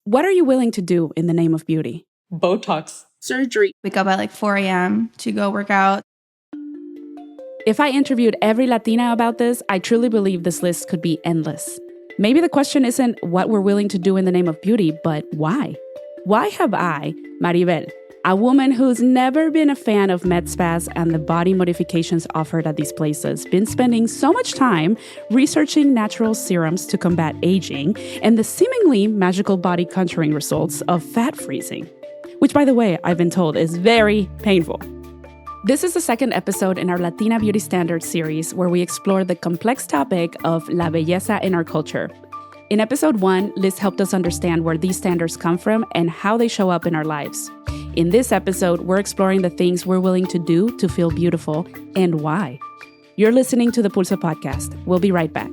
What are you willing to do in the name of beauty? Botox. Surgery. Wake up at like 4 a.m. to go work out. If I interviewed every Latina about this, I truly believe this list could be endless. Maybe the question isn't what we're willing to do in the name of beauty, but why? Why have I, Maribel, a woman who's never been a fan of med spas and the body modifications offered at these places, been spending so much time researching natural serums to combat aging and the seemingly magical body contouring results of fat freezing? Which, by the way, I've been told is very painful. This is the second episode in our Latina Beauty Standards series where we explore the complex topic of la belleza in our culture. In episode 1, Liz helped us understand where these standards come from and how they show up in our lives. In this episode, we're exploring the things we're willing to do to feel beautiful and why. You're listening to the Pulso Podcast. We'll be right back.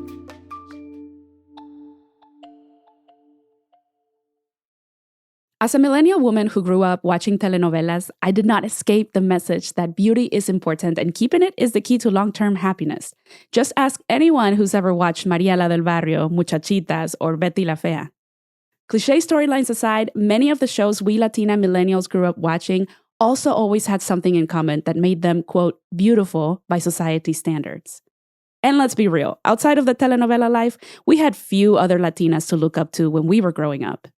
As a millennial woman who grew up watching telenovelas, I did not escape the message that beauty is important and keeping it is the key to long-term happiness. Just ask anyone who's ever watched María la del Barrio, Muchachitas, or Betty la Fea. Cliché storylines aside, many of the shows we Latina millennials grew up watching also always had something in common that made them, quote, beautiful by society standards. And let's be real, outside of the telenovela life, we had few other Latinas to look up to when we were growing up.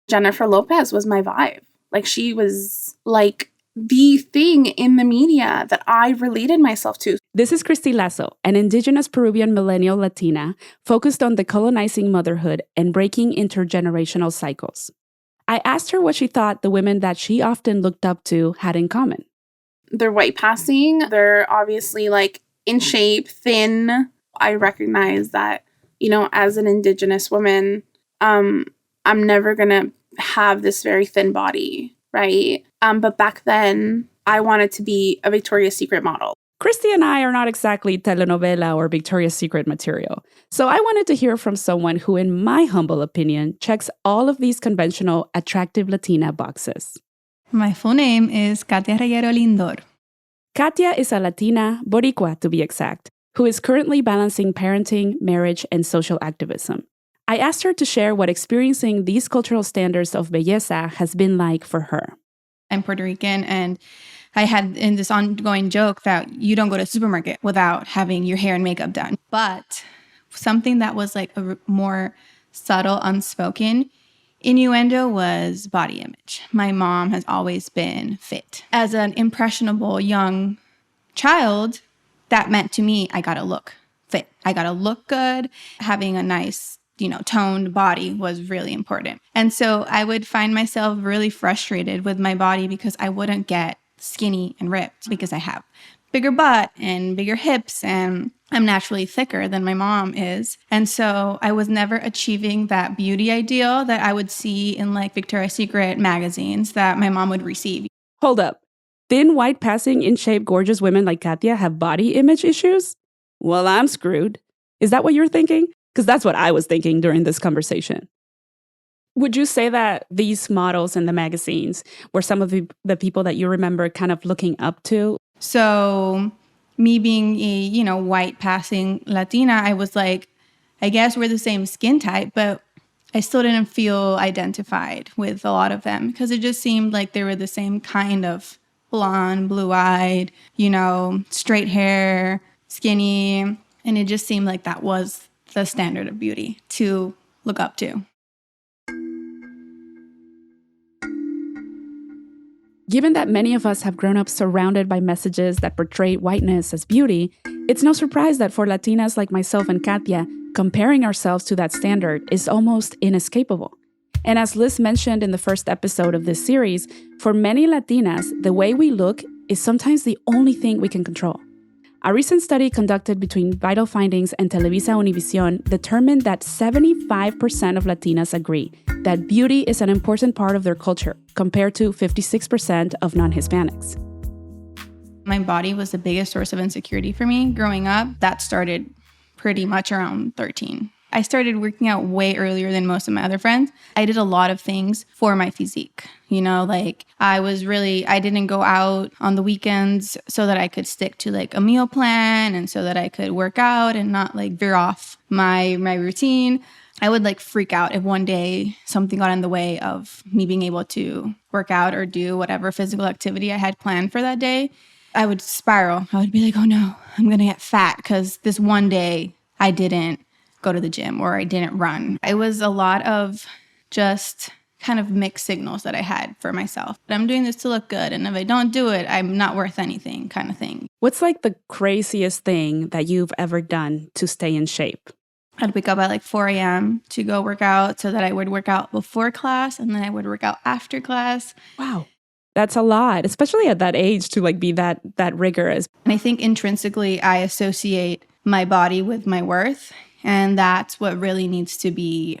Jennifer Lopez was my vibe. Like, she was like the thing in the media that I related myself to. This is Christy Lasso, an indigenous Peruvian millennial Latina focused on decolonizing motherhood and breaking intergenerational cycles. I asked her what she thought the women that she often looked up to had in common. They're white passing. They're obviously like in shape, thin. I recognize that, as an indigenous woman, I'm never going to have this very thin body, right? But back then, I wanted to be a Victoria's Secret model. Christy and I are not exactly telenovela or Victoria's Secret material. So I wanted to hear from someone who, in my humble opinion, checks all of these conventional attractive Latina boxes. My full name is Katia Reguero Lindor. Katia is a Latina, Boricua to be exact, who is currently balancing parenting, marriage, and social activism. I asked her to share what experiencing these cultural standards of belleza has been like for her. I'm Puerto Rican, and I had in this ongoing joke that you don't go to the supermarket without having your hair and makeup done. But something that was like a more subtle, unspoken innuendo was body image. My mom has always been fit. As an impressionable young child, that meant to me, I gotta look fit. I gotta look good. Having a nice toned body was really important. And so I would find myself really frustrated with my body because I wouldn't get skinny and ripped because I have bigger butt and bigger hips and I'm naturally thicker than my mom is. And so I was never achieving that beauty ideal that I would see in like Victoria's Secret magazines that my mom would receive. Hold up. Thin, white passing, in shape, gorgeous women like Katia have body image issues? Well, I'm screwed. Is that what you're thinking? Because that's what I was thinking during this conversation. Would you say that these models in the magazines were some of the people that you remember kind of looking up to? So me being a, white passing Latina, I was like, I guess we're the same skin type, but I still didn't feel identified with a lot of them because it just seemed like they were the same kind of blonde, blue-eyed, straight hair, skinny. And it just seemed like that was the standard of beauty to look up to. Given that many of us have grown up surrounded by messages that portray whiteness as beauty, it's no surprise that for Latinas like myself and Katia, comparing ourselves to that standard is almost inescapable. And as Liz mentioned in the first episode of this series, for many Latinas, the way we look is sometimes the only thing we can control. A recent study conducted between Vital Findings and Televisa Univision determined that 75% of Latinas agree that beauty is an important part of their culture, compared to 56% of non-Hispanics. My body was the biggest source of insecurity for me growing up. That started pretty much around 13. I started working out way earlier than most of my other friends. I did a lot of things for my physique. I didn't go out on the weekends so that I could stick to like a meal plan and so that I could work out and not like veer off my routine. I would like freak out if one day something got in the way of me being able to work out or do whatever physical activity I had planned for that day. I would spiral. I would be like, oh no, I'm going to get fat because this one day I didn't go to the gym or I didn't run. It was a lot of just kind of mixed signals that I had for myself. I'm doing this to look good, and if I don't do it, I'm not worth anything kind of thing. What's like the craziest thing that you've ever done to stay in shape? I'd wake up at like 4 a.m. to go work out so that I would work out before class and then I would work out after class. Wow. That's a lot, especially at that age to like be that rigorous. And I think intrinsically I associate my body with my worth. And that's what really needs to be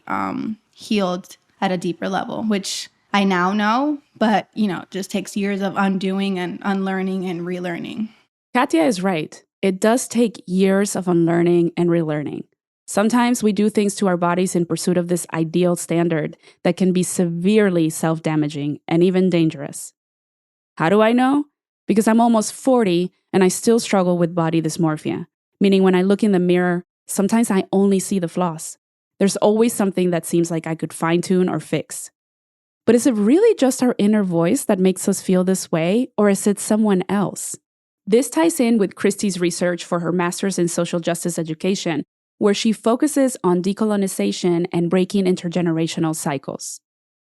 healed at a deeper level, which I now know, but, it just takes years of undoing and unlearning and relearning. Katia is right. It does take years of unlearning and relearning. Sometimes we do things to our bodies in pursuit of this ideal standard that can be severely self-damaging and even dangerous. How do I know? Because I'm almost 40 and I still struggle with body dysmorphia, meaning when I look in the mirror, sometimes I only see the flaws. There's always something that seems like I could fine-tune or fix. But is it really just our inner voice that makes us feel this way, or is it someone else? This ties in with Christy's research for her master's in social justice education, where she focuses on decolonization and breaking intergenerational cycles.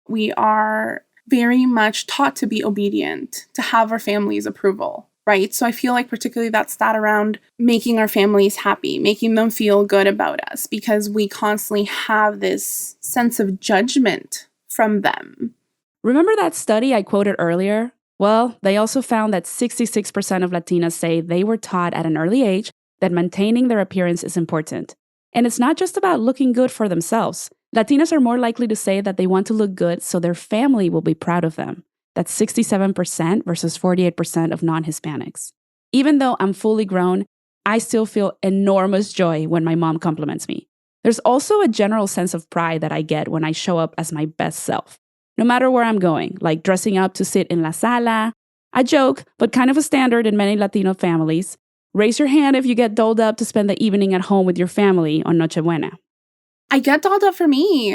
We are very much taught to be obedient, to have our family's approval, right? So I feel like particularly that's that around making our families happy, making them feel good about us, because we constantly have this sense of judgment from them. Remember that study I quoted earlier? Well, they also found that 66% of Latinas say they were taught at an early age that maintaining their appearance is important. And it's not just about looking good for themselves. Latinas are more likely to say that they want to look good so their family will be proud of them. That's 67% versus 48% of non-Hispanics. Even though I'm fully grown, I still feel enormous joy when my mom compliments me. There's also a general sense of pride that I get when I show up as my best self. No matter where I'm going, like dressing up to sit in la sala. I joke, but kind of a standard in many Latino families. Raise your hand if you get dolled up to spend the evening at home with your family on Noche Buena. I get dolled up for me.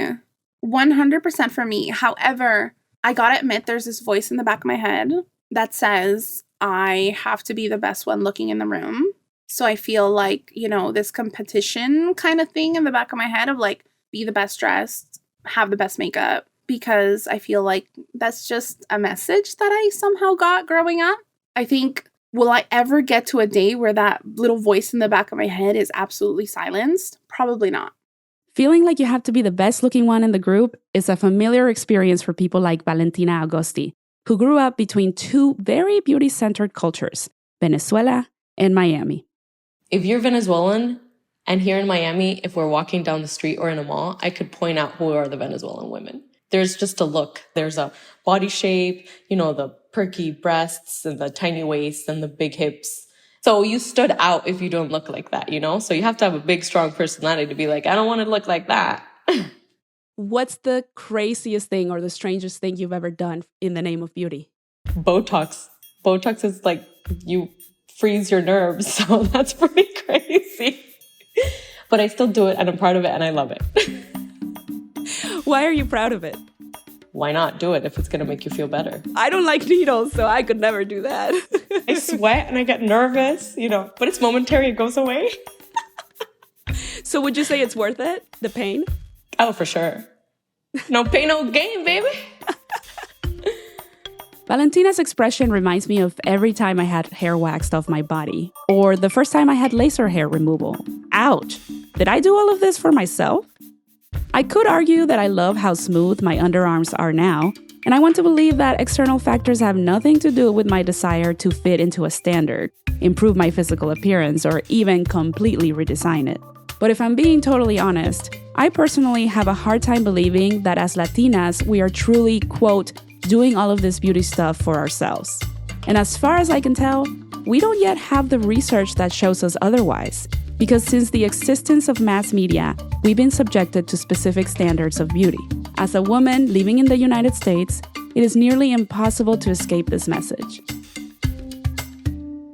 100% for me. However, I gotta admit there's this voice in the back of my head that says I have to be the best one looking in the room. So I feel like, this competition kind of thing in the back of my head of like, be the best dressed, have the best makeup, because I feel like that's just a message that I somehow got growing up. I think, will I ever get to a day where that little voice in the back of my head is absolutely silenced? Probably not. Feeling like you have to be the best looking one in the group is a familiar experience for people like Valentina Agosti, who grew up between two very beauty-centered cultures, Venezuela and Miami. If you're Venezuelan and here in Miami, if we're walking down the street or in a mall, I could point out who are the Venezuelan women. There's just a look. There's a body shape, the perky breasts and the tiny waist and the big hips. So you stood out if you don't look like that, So you have to have a big, strong personality to be like, I don't want to look like that. What's the craziest thing or the strangest thing you've ever done in the name of beauty? Botox. Botox is like you freeze your nerves. So that's pretty crazy. But I still do it and I'm proud of it and I love it. Why are you proud of it? Why not do it if it's going to make you feel better? I don't like needles, so I could never do that. I sweat and I get nervous, but it's momentary. It goes away. So would you say it's worth it, the pain? Oh, for sure. No pain, no gain, baby. Valentina's expression reminds me of every time I had hair waxed off my body, or the first time I had laser hair removal. Ouch! Did I do all of this for myself? I could argue that I love how smooth my underarms are now, and I want to believe that external factors have nothing to do with my desire to fit into a standard, improve my physical appearance, or even completely redesign it. But if I'm being totally honest, I personally have a hard time believing that as Latinas, we are truly, quote, doing all of this beauty stuff for ourselves. And as far as I can tell, we don't yet have the research that shows us otherwise. Because since the existence of mass media, we've been subjected to specific standards of beauty. As a woman living in the United States, it is nearly impossible to escape this message.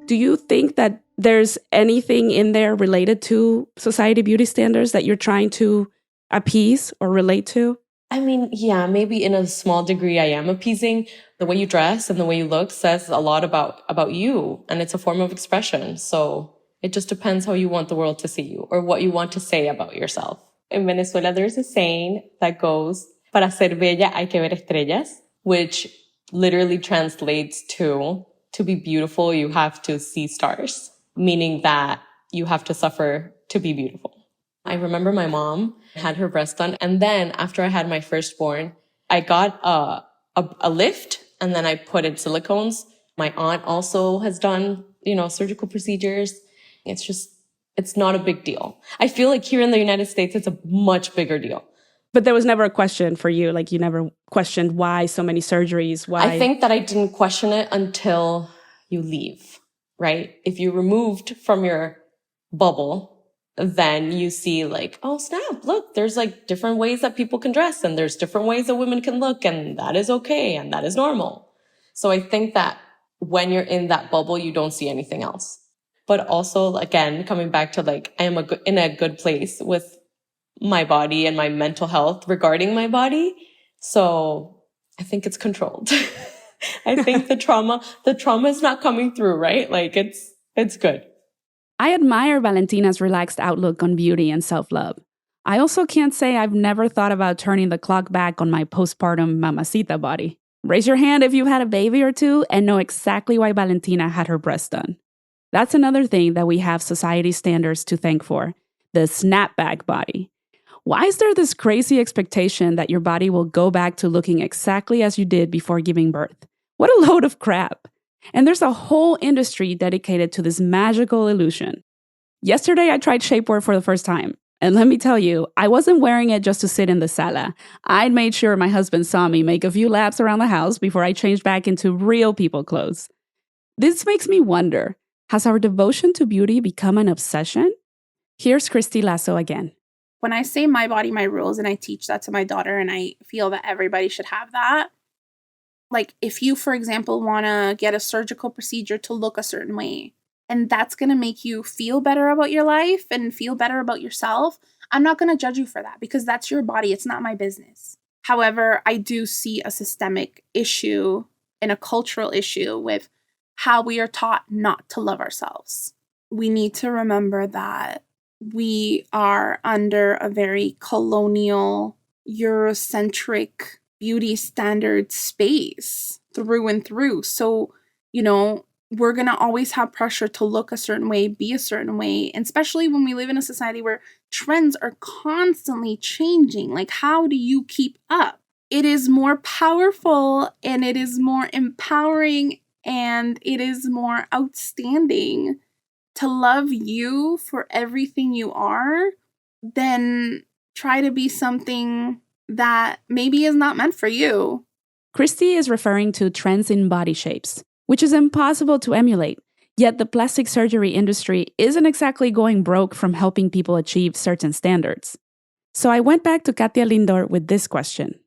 Do you think that there's anything in there related to society beauty standards that you're trying to appease or relate to? I mean, yeah, maybe in a small degree I am appeasing. The way you dress and the way you look says a lot about you, and it's a form of expression. So it just depends how you want the world to see you or what you want to say about yourself. In Venezuela, there's a saying that goes, para ser bella hay que ver estrellas, which literally translates to be beautiful, you have to see stars, meaning that you have to suffer to be beautiful. I remember my mom had her breast done. And then after I had my firstborn, I got a lift and then I put in silicones. My aunt also has done, surgical procedures. It's not a big deal. I feel like here in the United States, it's a much bigger deal. But there was never a question for you. Like you never questioned why so many surgeries, why? I think that I didn't question it until you leave, right? If you removed from your bubble, then you see like, oh snap, look, there's like different ways that people can dress and there's different ways that women can look, and that is okay and that is normal. So I think that when you're in that bubble, you don't see anything else. But also, again, coming back to like, I am in a good place with my body and my mental health regarding my body. So I think it's controlled. I think the trauma is not coming through, right? Like it's good. I admire Valentina's relaxed outlook on beauty and self-love. I also can't say I've never thought about turning the clock back on my postpartum mamacita body. Raise your hand if you've had a baby or two and know exactly why Valentina had her breast done. That's another thing that we have society standards to thank for, the snapback body. Why is there this crazy expectation that your body will go back to looking exactly as you did before giving birth? What a load of crap. And there's a whole industry dedicated to this magical illusion. Yesterday, I tried shapewear for the first time. And let me tell you, I wasn't wearing it just to sit in the sala. I'd made sure my husband saw me make a few laps around the house before I changed back into real people clothes. This makes me wonder, has our devotion to beauty become an obsession? Here's Christy Lasso again. When I say my body, my rules, and I teach that to my daughter, and I feel that everybody should have that. Like if you, for example, want to get a surgical procedure to look a certain way, and that's going to make you feel better about your life and feel better about yourself, I'm not going to judge you for that because that's your body. It's not my business. However, I do see a systemic issue and a cultural issue with how we are taught not to love ourselves. We need to remember that we are under a very colonial, Eurocentric beauty standard space through and through. So, we're going to always have pressure to look a certain way, be a certain way. And especially when we live in a society where trends are constantly changing. Like, how do you keep up? It is more powerful and it is more empowering and it is more outstanding to love you for everything you are than try to be something that maybe is not meant for you. Christy is referring to trends in body shapes, which is impossible to emulate. Yet the plastic surgery industry isn't exactly going broke from helping people achieve certain standards. So I went back to Katia Lindor with this question.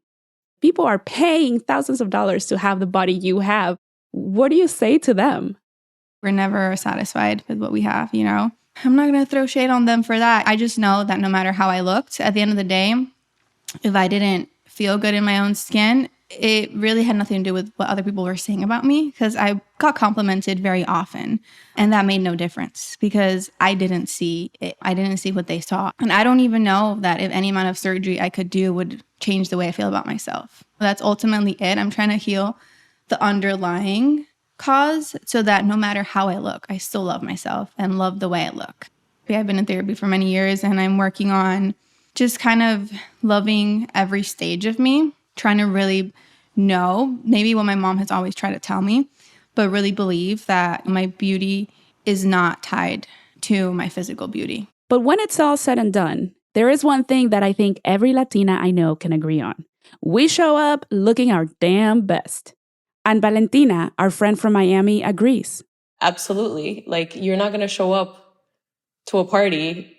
People are paying thousands of dollars to have the body you have. What do you say to them? We're never satisfied with what we have, I'm not going to throw shade on them for that. I just know that no matter how I looked, at the end of the day, if I didn't feel good in my own skin, it really had nothing to do with what other people were saying about me because I got complimented very often. And that made no difference because I didn't see it. I didn't see what they saw. And I don't even know that if any amount of surgery I could do would change the way I feel about myself. That's ultimately it. I'm trying to heal the underlying cause so that no matter how I look, I still love myself and love the way I look. I've been in therapy for many years and I'm working on just kind of loving every stage of me, trying to really know maybe what my mom has always tried to tell me, but really believe that my beauty is not tied to my physical beauty. But when it's all said and done, there is one thing that I think every Latina I know can agree on. We show up looking our damn best. And Valentina, our friend from Miami, agrees. Absolutely. Like, you're not going to show up to a party,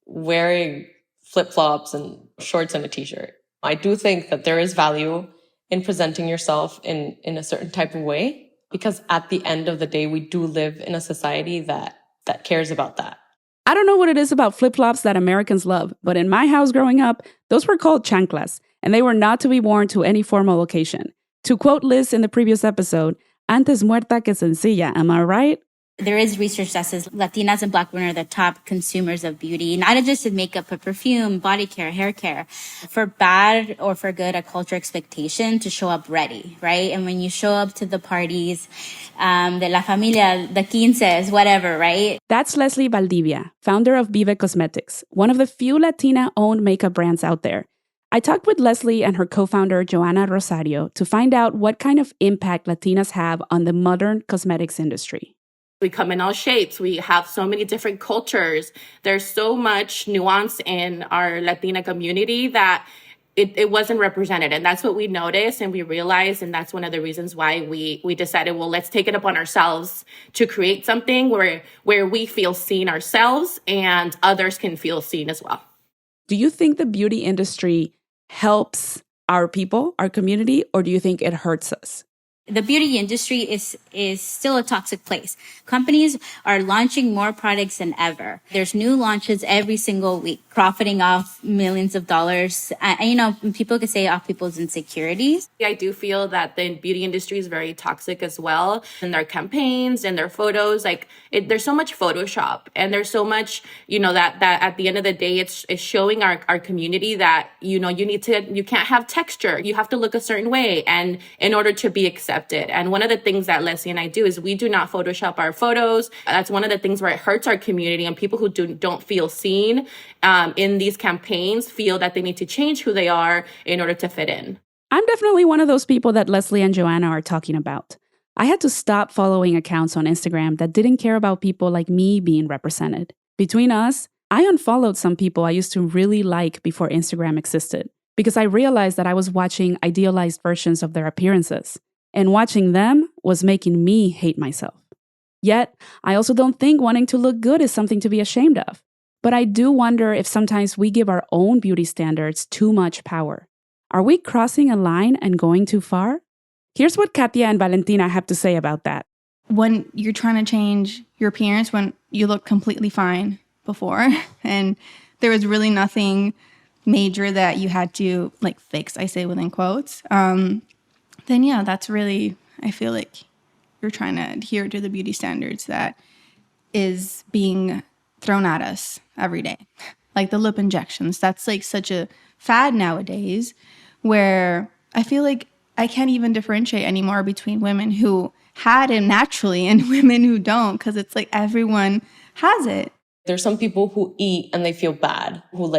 wearing flip-flops and shorts and a t-shirt. I do think that there is value in presenting yourself in a certain type of way, because at the end of the day, we do live in a society that cares about that. I don't know what it is about flip-flops that Americans love, but in my house growing up, those were called chanclas, and they were not to be worn to any formal occasion. To quote Liz in the previous episode, antes muerta que sencilla, am I right? There is research that says Latinas and Black women are the top consumers of beauty, not just in makeup, but perfume, body care, hair care. For bad or for good, a culture expectation to show up ready, right? And when you show up to the parties, de la familia, the quinces, whatever, right? That's Leslie Valdivia, founder of Vive Cosmetics, one of the few Latina-owned makeup brands out there. I talked with Leslie and her co-founder, Joanna Rosario, to find out what kind of impact Latinas have on the modern cosmetics industry. We come in all shapes. We have so many different cultures. There's so much nuance in our Latina community that it wasn't represented. And that's what we noticed and we realized. And that's one of the reasons why we decided, well, let's take it upon ourselves to create something where we feel seen ourselves and others can feel seen as well. Do you think the beauty industry helps our people, our community, or do you think it hurts us? The beauty industry is still a toxic place. Companies are launching more products than ever. There's new launches every single week, profiting off millions of dollars. And people could say off people's insecurities. I do feel that the beauty industry is very toxic as well. In their campaigns and their photos, there's so much Photoshop and there's so much, that at the end of the day, it's showing our community that, you can't have texture. You have to look a certain way and in order to be accepted. And one of the things that Leslie and I do is we do not Photoshop our photos. That's one of the things where it hurts our community, and people who don't feel seen in these campaigns feel that they need to change who they are in order to fit in. I'm definitely one of those people that Leslie and Joanna are talking about. I had to stop following accounts on Instagram that didn't care about people like me being represented. Between us, I unfollowed some people I used to really like before Instagram existed because I realized that I was watching idealized versions of their appearances. And watching them was making me hate myself. Yet, I also don't think wanting to look good is something to be ashamed of. But I do wonder if sometimes we give our own beauty standards too much power. Are we crossing a line and going too far? Here's what Katia and Valentina have to say about that. When you're trying to change your appearance when you look completely fine before, and there was really nothing major that you had to fix, I say within quotes, then yeah, that's really, I feel like you're trying to adhere to the beauty standards that is being thrown at us every day. Like the lip injections, that's such a fad nowadays where I feel like I can't even differentiate anymore between women who had it naturally and women who don't, because it's everyone has it. There's some people who eat and they feel bad, who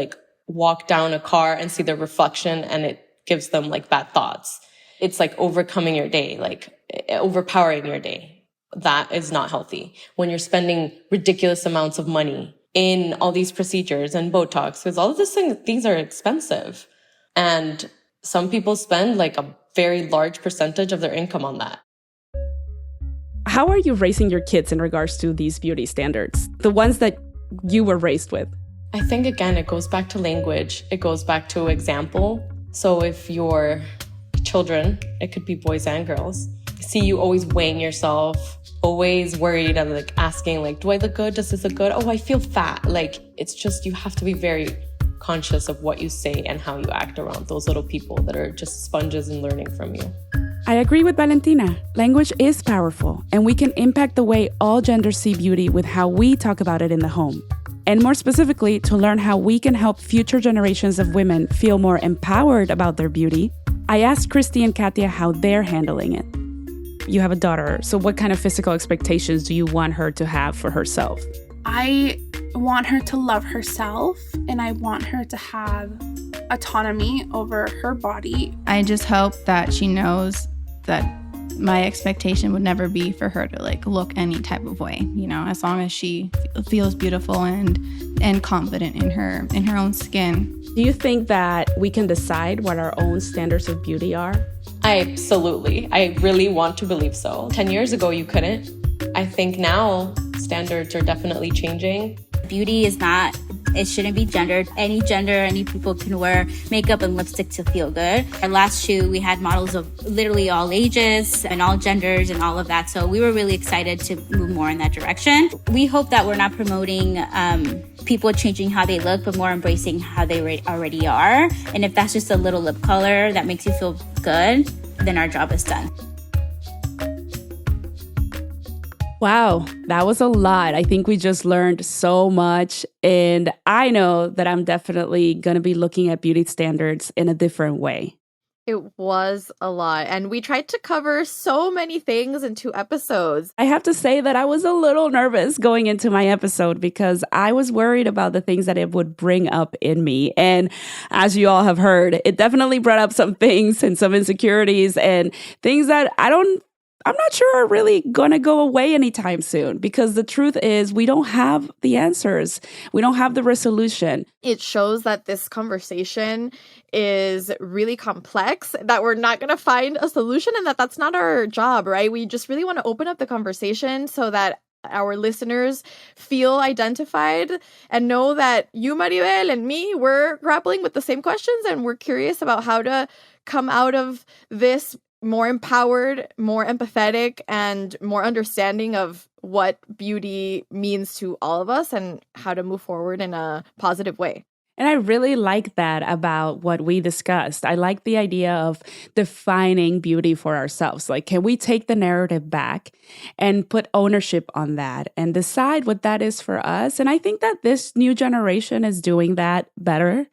walk down a car and see their reflection and it gives them bad thoughts. It's overcoming your day, overpowering your day. That is not healthy. When you're spending ridiculous amounts of money in all these procedures and Botox, because all of these are expensive. And some people spend a very large percentage of their income on that. How are you raising your kids in regards to these beauty standards? The ones that you were raised with? I think, again, it goes back to language. It goes back to example. So if your children, it could be boys and girls, see you always weighing yourself, always worried and asking do I look good? Does this look good? Oh, I feel fat. It's just, you have to be very conscious of what you say and how you act around those little people that are just sponges and learning from you. I agree with Valentina. Language is powerful, and we can impact the way all genders see beauty with how we talk about it in the home. And more specifically, to learn how we can help future generations of women feel more empowered about their beauty, I asked Christy and Katia how they're handling it. You have a daughter, so what kind of physical expectations do you want her to have for herself? I want her to love herself, and I want her to have autonomy over her body. I just hope that she knows that my expectation would never be for her to look any type of way, as long as she feels beautiful and confident in her own skin. Do you think that we can decide what our own standards of beauty are? Absolutely. I really want to believe so. 10 years ago, you couldn't. I think now standards are definitely changing. Beauty is not It shouldn't be gendered. Any gender, any people can wear makeup and lipstick to feel good. Our last shoot, we had models of literally all ages and all genders and all of that. So we were really excited to move more in that direction. We hope that we're not promoting people changing how they look, but more embracing how they already are. And if that's just a little lip color that makes you feel good, then our job is done. Wow, that was a lot. I think we just learned so much. And I know that I'm definitely going to be looking at beauty standards in a different way. It was a lot. And we tried to cover so many things in 2 episodes. I have to say that I was a little nervous going into my episode because I was worried about the things that it would bring up in me. And as you all have heard, it definitely brought up some things and some insecurities and things that I'm not sure are really going to go away anytime soon, because the truth is we don't have the answers. We don't have the resolution. It shows that this conversation is really complex, that we're not going to find a solution, and that's not our job, right? We just really want to open up the conversation so that our listeners feel identified and know that you, Maribel, and me, we're grappling with the same questions, and we're curious about how to come out of this more empowered, more empathetic, and more understanding of what beauty means to all of us and how to move forward in a positive way. And I really like that about what we discussed. I like the idea of defining beauty for ourselves. Like, can we take the narrative back and put ownership on that and decide what that is for us? And I think that this new generation is doing that better.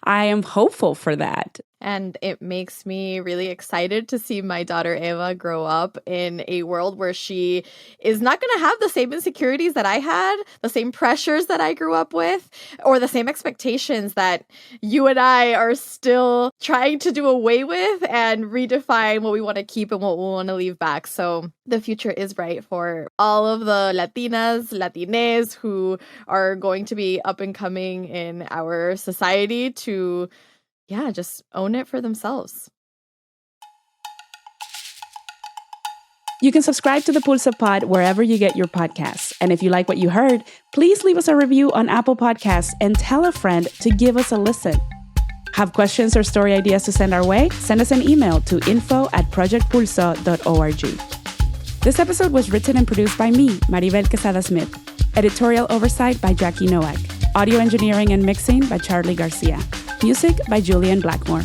I am hopeful for that. And it makes me really excited to see my daughter Eva grow up in a world where she is not going to have the same insecurities that I had, the same pressures that I grew up with, or the same expectations that you and I are still trying to do away with and redefine what we want to keep and what we want to leave back. So the future is bright for all of the Latinas, Latines who are going to be up and coming in our society to just own it for themselves. You can subscribe to the Pulso Pod wherever you get your podcasts. And if you like what you heard, please leave us a review on Apple Podcasts and tell a friend to give us a listen. Have questions or story ideas to send our way? Send us an email to info@projectpulso.org. This episode was written and produced by me, Maribel Quesada Smith. Editorial oversight by Jackie Nowak. Audio engineering and mixing by Charlie Garcia. Music by Julian Blackmore.